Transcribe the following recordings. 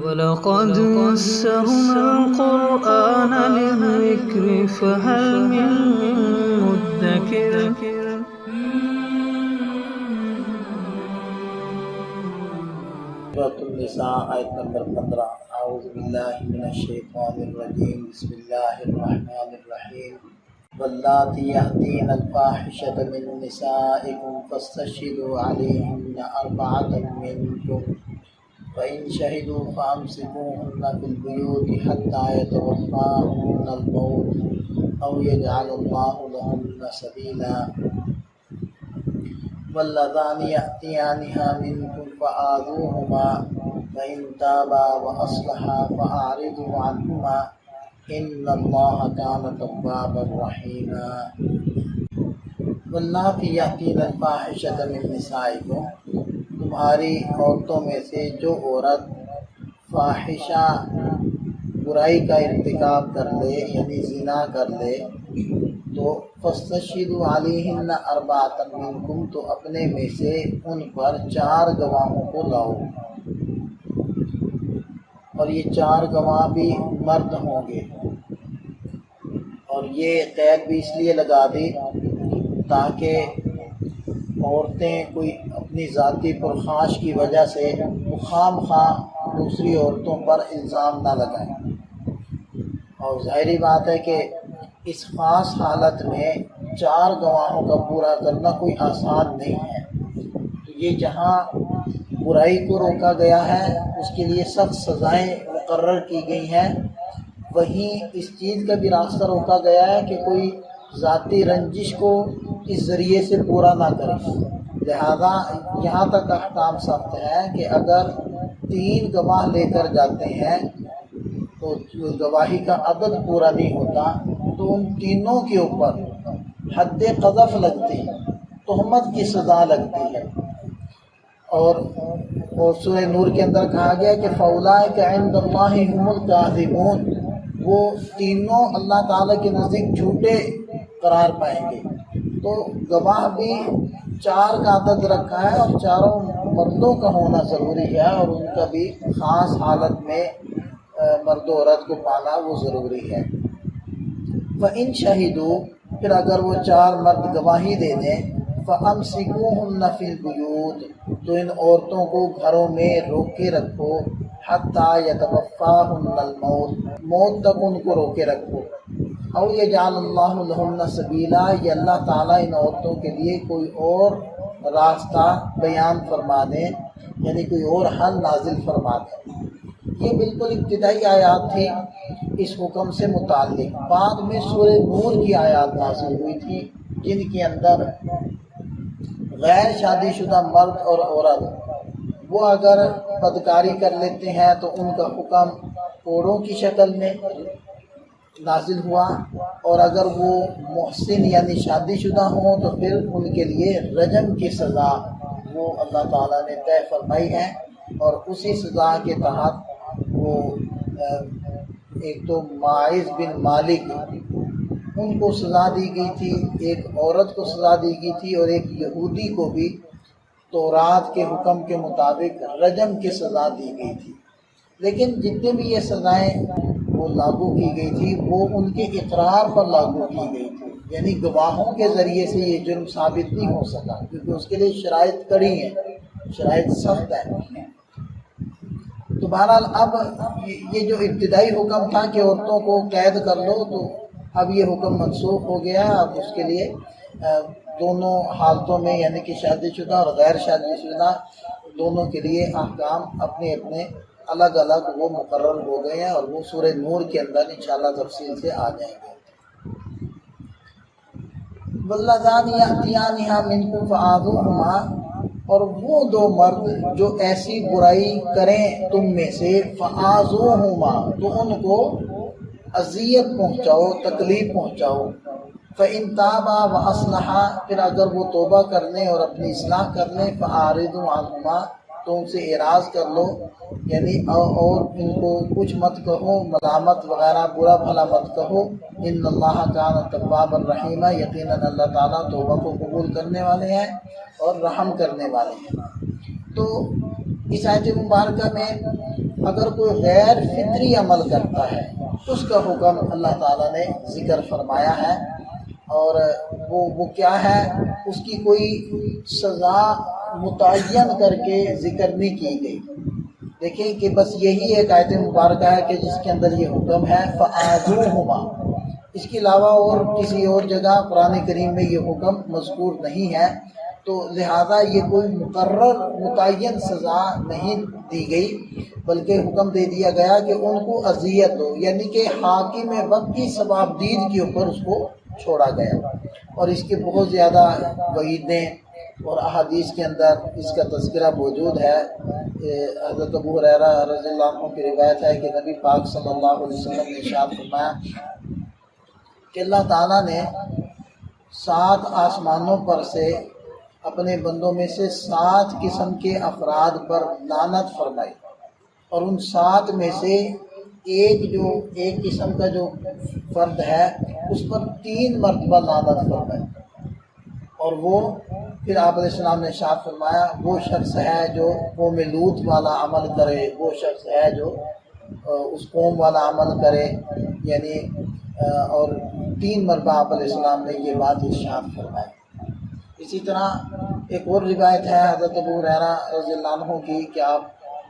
وَلَقَدْ يَسَّرْنَا الْقُرْآنَ لِلذِّكْرِ فَهَلْ مِن مُّدَّكِرٍ سورۃ النساء آیت نمبر 15 اعوذ باللہ من الشیطان الرجیم بسم اللہ الرحمن الرحیم واللاتی یأتین الفاحشۃ من نسائکم فاستشہدوا علیہن اربعۃ منکم فإن شہدوا فأمسکوہن فی البیوت حتی یتوفاہن الموت او یجعل اللہ لہن سبیلا واللذان یأتیانہا منکم فآذوہما فإن تابا وأصلحا فأعرضوا عنہما ان اللہ کان توابا رحیما واللاتی یأتین الفاحشۃ من نسائکم، تمہاری عورتوں میں سے جو عورت فاحشہ برائی کا ارتکاب کر لے یعنی زنا کر لے تو فاستشہدوا علیہن اربعۃ منکم، تو اپنے میں سے ان پر 4 گواہوں کو لاؤ، اور یہ 4 گواہ بھی مرد ہوں گے۔ اور یہ قید بھی اس لیے لگا دی تاکہ عورتیں کوئی اپنی ذاتی پرخاش کی وجہ سے خام خواہ دوسری عورتوں پر الزام نہ لگائیں، اور ظاہری بات ہے کہ اس خاص حالت میں 4 گواہوں کا پورا کرنا کوئی آسان نہیں ہے۔ تو یہ جہاں برائی کو روکا گیا ہے اس کے لیے سخت سزائیں مقرر کی گئی ہیں، وہیں اس چیز کا بھی راستہ روکا گیا ہے کہ کوئی ذاتی رنجش کو اس ذریعے سے پورا نہ کرے، لہذا یہاں تک احکام سخت ہے کہ اگر 3 گواہ لے کر جاتے ہیں تو گواہی کا عدد پورا نہیں ہوتا تو ان تینوں کے اوپر حد قذف لگتی ہے، تہمت کی سزا لگتی ہے۔ اور سورہ نور کے اندر کہا گیا کہ فَأُولَٰئِکَ عِندَ اللَّهِ هُمُ الْكَاذِبُونَ، وہ تینوں اللہ تعالیٰ کے نزدیک جھوٹے قرار پائیں گے۔ تو گواہ بھی 4 کا عدد رکھا ہے اور چاروں مردوں کا ہونا ضروری ہے، اور ان کا بھی خاص حالت میں مرد و عورت کو پانا وہ ضروری ہے۔ وَإِن شَهِدُوا، پھر اگر وہ 4 مرد گواہی دے دیں، فَأَمْسِكُوهُنَّ فِي الْبُيُوتِ، تو ان عورتوں کو گھروں میں روکے رکھو، حَتَّى يَتَوَفَّاهُنَّ الْمَوْتُ، موت تک ان کو روکے رکھو، او یجعل اللہ لہن سبیلا، یا اللہ تعالیٰ ان عورتوں کے لیے کوئی اور راستہ بیان فرما دیں، یعنی کوئی اور حل نازل فرما دیں۔ یہ بالکل ابتدائی آیات تھی اس حکم سے متعلق۔ بعد میں سورہ نور کی آیات نازل ہوئی تھی جن کے اندر غیر شادی شدہ مرد اور عورت وہ اگر بدکاری کر لیتے ہیں تو ان کا حکم کوڑوں کی شکل میں نازل ہوا، اور اگر وہ محسن یعنی شادی شدہ ہوں تو پھر ان کے لیے رجم کی سزا وہ اللہ تعالیٰ نے طے فرمائی ہے، اور اسی سزا کے تحت وہ ایک تو معاذ بن مالک ان کو سزا دی گئی تھی، ایک عورت کو سزا دی گئی تھی، اور ایک یہودی کو بھی تورات کے حکم کے مطابق رجم کی سزا دی گئی تھی۔ لیکن جتنے بھی یہ سزائیں وہ لاگو کی گئی تھی وہ ان کے اقرار پر لاگو کی گئی تھی، یعنی گواہوں کے ذریعے سے یہ جرم ثابت نہیں ہو سکا، کیونکہ اس کے لیے شرائط کڑی ہیں، شرائط سخت ہیں۔ تو بہرحال اب یہ جو ابتدائی حکم تھا کہ عورتوں کو قید کر لو، تو اب یہ حکم منسوخ ہو گیا ہے۔ اب اس کے لیے دونوں حالتوں میں یعنی کہ شادی شدہ اور غیر شادی شدہ دونوں کے لیے احکام اپنے اپنے الگ الگ وہ مقرر ہو گئے ہیں، اور وہ سورہ نور کے اندر انشاءاللہ تفصیل سے آ جائیں گے۔ واللذان یأتیانہا منکم فآذوہما، اور وہ 2 مرد جو ایسی برائی کریں تم میں سے، فآذوہما، تو ان کو اذیت پہنچاؤ، تکلیف پہنچاؤ، فإن تابا وأصلحا، پھر اگر وہ توبہ کر لیں اور اپنی اصلاح کر لیں، فأعرضوا عنہما، تو ان سے اعراض کر لو، یعنی اور ان کو کچھ مت کہو، ملامت وغیرہ برا بھلا مت کہو، ان اللہ کان توابا رحیما، یقیناً اللہ تعالیٰ توبہ کو قبول کرنے والے ہیں اور رحم کرنے والے ہیں۔ تو اس آیت مبارکہ میں اگر کوئی غیر فطری عمل کرتا ہے اس کا حکم اللہ تعالیٰ نے ذکر فرمایا ہے، اور وہ کیا ہے، اس کی کوئی سزا متعین کر کے ذکر نہیں کی گئی۔ دیکھیں کہ بس یہی ایک آیت مبارکہ ہے کہ جس کے اندر یہ حکم ہے فَآذُوهُمَا، اس کے علاوہ اور کسی اور جگہ قرآن کریم میں یہ حکم مذکور نہیں ہے، تو لہذا یہ کوئی مقرر متعین سزا نہیں دی گئی، بلکہ حکم دے دیا گیا کہ ان کو اذیت ہو، یعنی کہ حاکم وقت کی ثوابدید کے اوپر اس کو چھوڑا گیا۔ اور اس کے بہت زیادہ وعیدیں اور احادیث کے اندر اس کا تذکرہ موجود ہے۔ حضرت ابو ہریرہ رضی اللہ عنہ کی روایت ہے کہ نبی پاک صلی اللہ علیہ وسلم نے ارشاد فرمایا کہ اللہ تعالیٰ نے 7 آسمانوں پر سے اپنے بندوں میں سے 7 قسم کے افراد پر لعنت فرمائی، اور ان 7 میں سے ایک قسم کا جو فرد ہے اس پر 3 مرتبہ لعنت فرمائی، اور وہ پھر آپ علیہ السلام نے ارشاد فرمایا وہ شخص ہے جو قوم لوط والا عمل کرے، وہ شخص ہے جو اس قوم والا عمل کرے، یعنی اور 3 مرتبہ آپ علیہ السلام نے یہ بات ارشاد فرمائی۔ اسی طرح ایک اور روایت ہے حضرت ابو ہریرہ رضی اللہ عنہ کی کہ آپ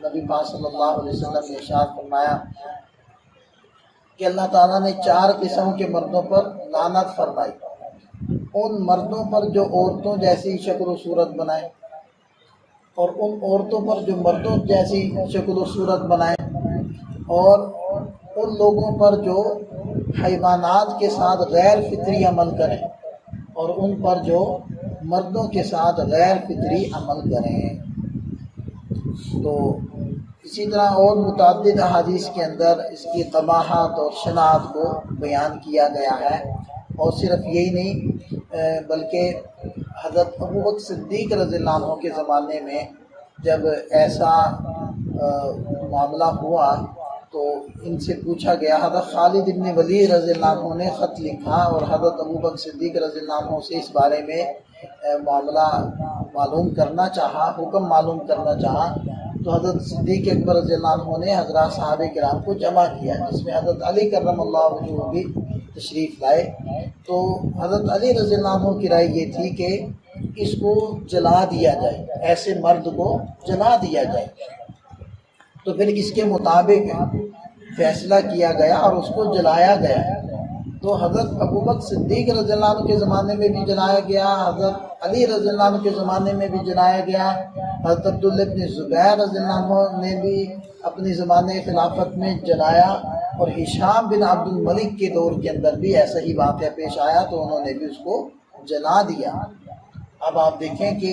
نبی پاک صلی اللہ علیہ وسلم نے ارشاد فرمایا کہ اللہ تعالیٰ نے 4 قسم کے مردوں پر لعنت فرمائی، ان مردوں پر جو عورتوں جیسی شکل و صورت بنائے، اور ان عورتوں پر جو مردوں جیسی شکل و صورت بنائے، اور ان لوگوں پر جو حیوانات کے ساتھ غیر فطری عمل کریں، اور ان پر جو مردوں کے ساتھ غیر فطری عمل کریں۔ تو اسی طرح اور متعدد احادیث کے اندر اس کی قباحت اور شناعت کو بیان کیا گیا ہے، اور صرف یہی نہیں بلکہ حضرت ابوبکر صدیق رضی اللہ عنہ کے زمانے میں جب ایسا معاملہ ہوا تو ان سے پوچھا گیا، حضرت خالد بن ولید رضی اللہ عنہ نے خط لکھا اور حضرت ابوبکر صدیق رضی اللہ عنہ سے اس بارے میں معاملہ معلوم کرنا چاہا، حکم معلوم کرنا چاہا، تو حضرت صدیق اکبر رضی اللہ عنہ نے حضرات صحابہ کرام کو جمع کیا، جس میں حضرت علی کرم اللہ وجہہ بھی تشریف لائے۔ تو حضرت علی رضی اللہ عنہ کی رائے یہ تھی کہ اس کو جلا دیا جائے، ایسے مرد کو جلا دیا جائے۔ تو پھر اس کے مطابق فیصلہ کیا گیا اور اس کو جلایا گیا۔ تو حضرت ابوبکر صدیق رضی اللہ عنہ کے زمانے میں بھی جلایا گیا، حضرت علی رضی اللہ عنہ کے زمانے میں بھی جلایا گیا، حضرت عبداللہ بن زبیر رضی اللہ عنہ نے بھی اپنی زمانے خلافت میں جلایا، اور ہشام بن عبد الملک کے دور کے اندر بھی ایسا ہی واقعہ پیش آیا تو انہوں نے بھی اس کو جلا دیا۔ اب آپ دیکھیں کہ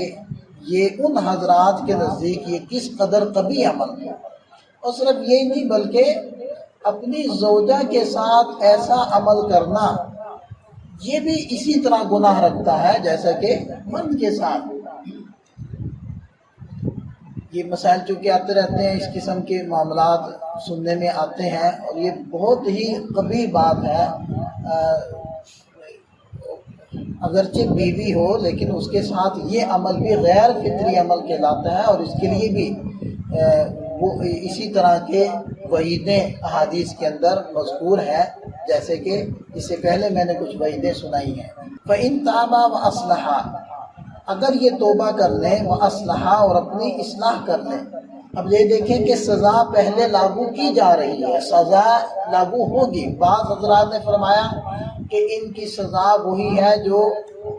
یہ ان حضرات کے نزدیک یہ کس قدر قبیح عمل ہے، اور صرف یہی نہیں بلکہ اپنی زوجہ کے ساتھ ایسا عمل کرنا یہ بھی اسی طرح گناہ رکھتا ہے جیسا کہ مرد کے ساتھ۔ یہ مسائل چونکہ آتے رہتے ہیں، اس قسم کے معاملات سننے میں آتے ہیں، اور یہ بہت ہی قبیح بات ہے۔ اگرچہ بیوی ہو لیکن اس کے ساتھ یہ عمل بھی غیر فطری عمل کہلاتا ہے، اور اس کے لیے بھی وہ اسی طرح کے وعیدیں احادیث کے اندر مذکور ہیں، جیسے کہ اس سے پہلے میں نے کچھ وعیدیں سنائی ہیں۔ فَإِن تَابَا وَأَصْلَحَا، اگر یہ توبہ کر لیں، وَأَصْلَحَا، اور اپنی اصلاح کر لیں۔ اب یہ دیکھیں کہ سزا پہلے لاگو کی جا رہی ہے، سزا لاگو ہوگی۔ بعض حضرات نے فرمایا کہ ان کی سزا وہی ہے جو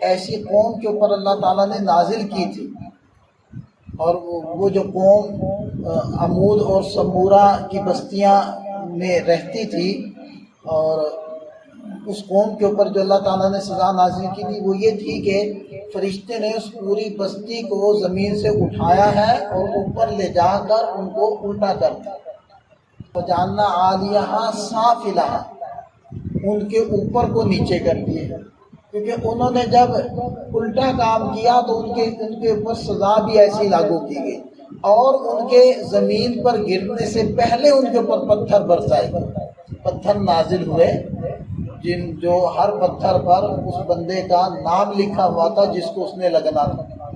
ایسی قوم کے اوپر اللہ تعالیٰ نے نازل کی تھی، اور وہ جو قوم عمود اور سمورہ کی بستیاں میں رہتی تھی، اور اس قوم کے اوپر جو اللہ تعالیٰ نے سزا نازل کی تھی وہ یہ تھی کہ فرشتے نے اس پوری بستی کو زمین سے اٹھایا ہے اور اوپر لے جا کر ان کو الٹا کر دیا، وَجَعَلْنَا عَالِيَهَا سَافِلَهَا، ان کے اوپر کو نیچے کر دیے، کیونکہ انہوں نے جب الٹا کام کیا تو ان کے اوپر سزا بھی ایسی لاگو کی گئی، اور ان کے زمین پر گرنے سے پہلے ان کے اوپر پتھر برسائے گئے، پتھر نازل ہوئے جو ہر پتھر پر اس بندے کا نام لکھا ہوا تھا جس کو اس نے لگنا تھا۔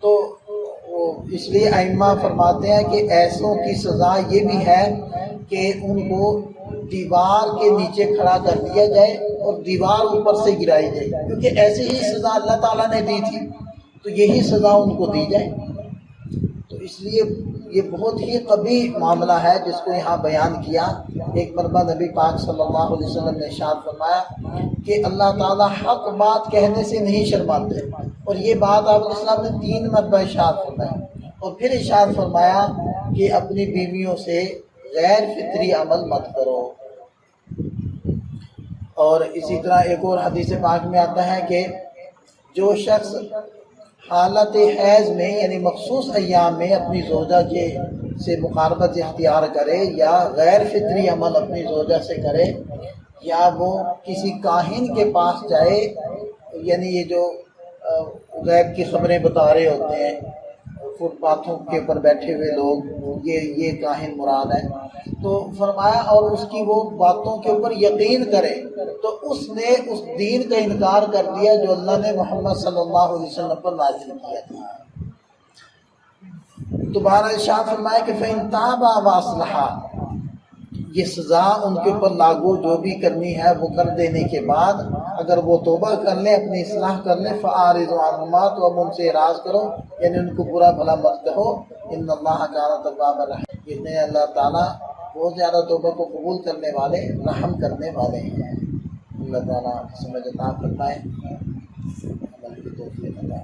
تو اس لیے ائمہ فرماتے ہیں کہ ایسوں کی سزا یہ بھی ہے کہ ان کو دیوار کے نیچے کھڑا کر دیا جائے اور دیوار اوپر سے گرائی جائے، کیونکہ ایسی ہی سزا اللہ تعالیٰ نے دی تھی تو یہی سزا ان کو دی جائے۔ تو اس لیے یہ بہت ہی قبیح معاملہ ہے جس کو یہاں بیان کیا۔ ایک مرتبہ نبی پاک صلی اللہ علیہ وسلم نے ارشاد فرمایا کہ اللہ تعالیٰ حق بات کہنے سے نہیں شرماتے، اور یہ بات آپ علیہ السلام نے 3 مرتبہ ارشاد فرمایا، اور پھر ارشاد فرمایا کہ اپنی بیویوں سے غیر فطری عمل مت کرو۔ اور اسی طرح ایک اور حدیث پاک میں آتا ہے کہ جو شخص حالت حیض میں یعنی مخصوص ایام میں اپنی زوجہ کے سے مقاربت اختیار کرے یا غیر فطری عمل اپنی زوجہ سے کرے، یا وہ کسی کاہن کے پاس جائے، یعنی یہ جو غیب کی خبریں بتا رہے ہوتے ہیں، فٹ پاتھوں کے اوپر بیٹھے ہوئے لوگ، یہ کاہن مراد ہے، تو فرمایا اور اس کی وہ باتوں کے اوپر یقین کرے تو اس نے اس دین کا انکار کر دیا جو اللہ نے محمد صلی اللہ علیہ وسلم پر نازل کیا تھا۔ دوبارہ ارشاد فرمایا کہ فَإِن تَابَا وَأَصْلَحَا، یہ سزا ان کے اوپر لاگو جو بھی کرنی ہے وہ کر دینے کے بعد اگر وہ توبہ کر لیں، اپنی اصلاح کر لیں، فَأَعْرِضُوا عَنْهُمَا، تو اب ان سے اعراض کرو، یعنی ان کو برا بھلا مت کہو، إِنَّ اللَّهَ كَانَ تَوَّابًا رَحِيمًا، کہتے ہیں اللہ تعالیٰ بہت زیادہ توبہ کو قبول کرنے والے، رحم کرنے والے ہیں۔ اللہ تعالیٰ سمجھ عطا فرمائے، عمل کی توفیق عطا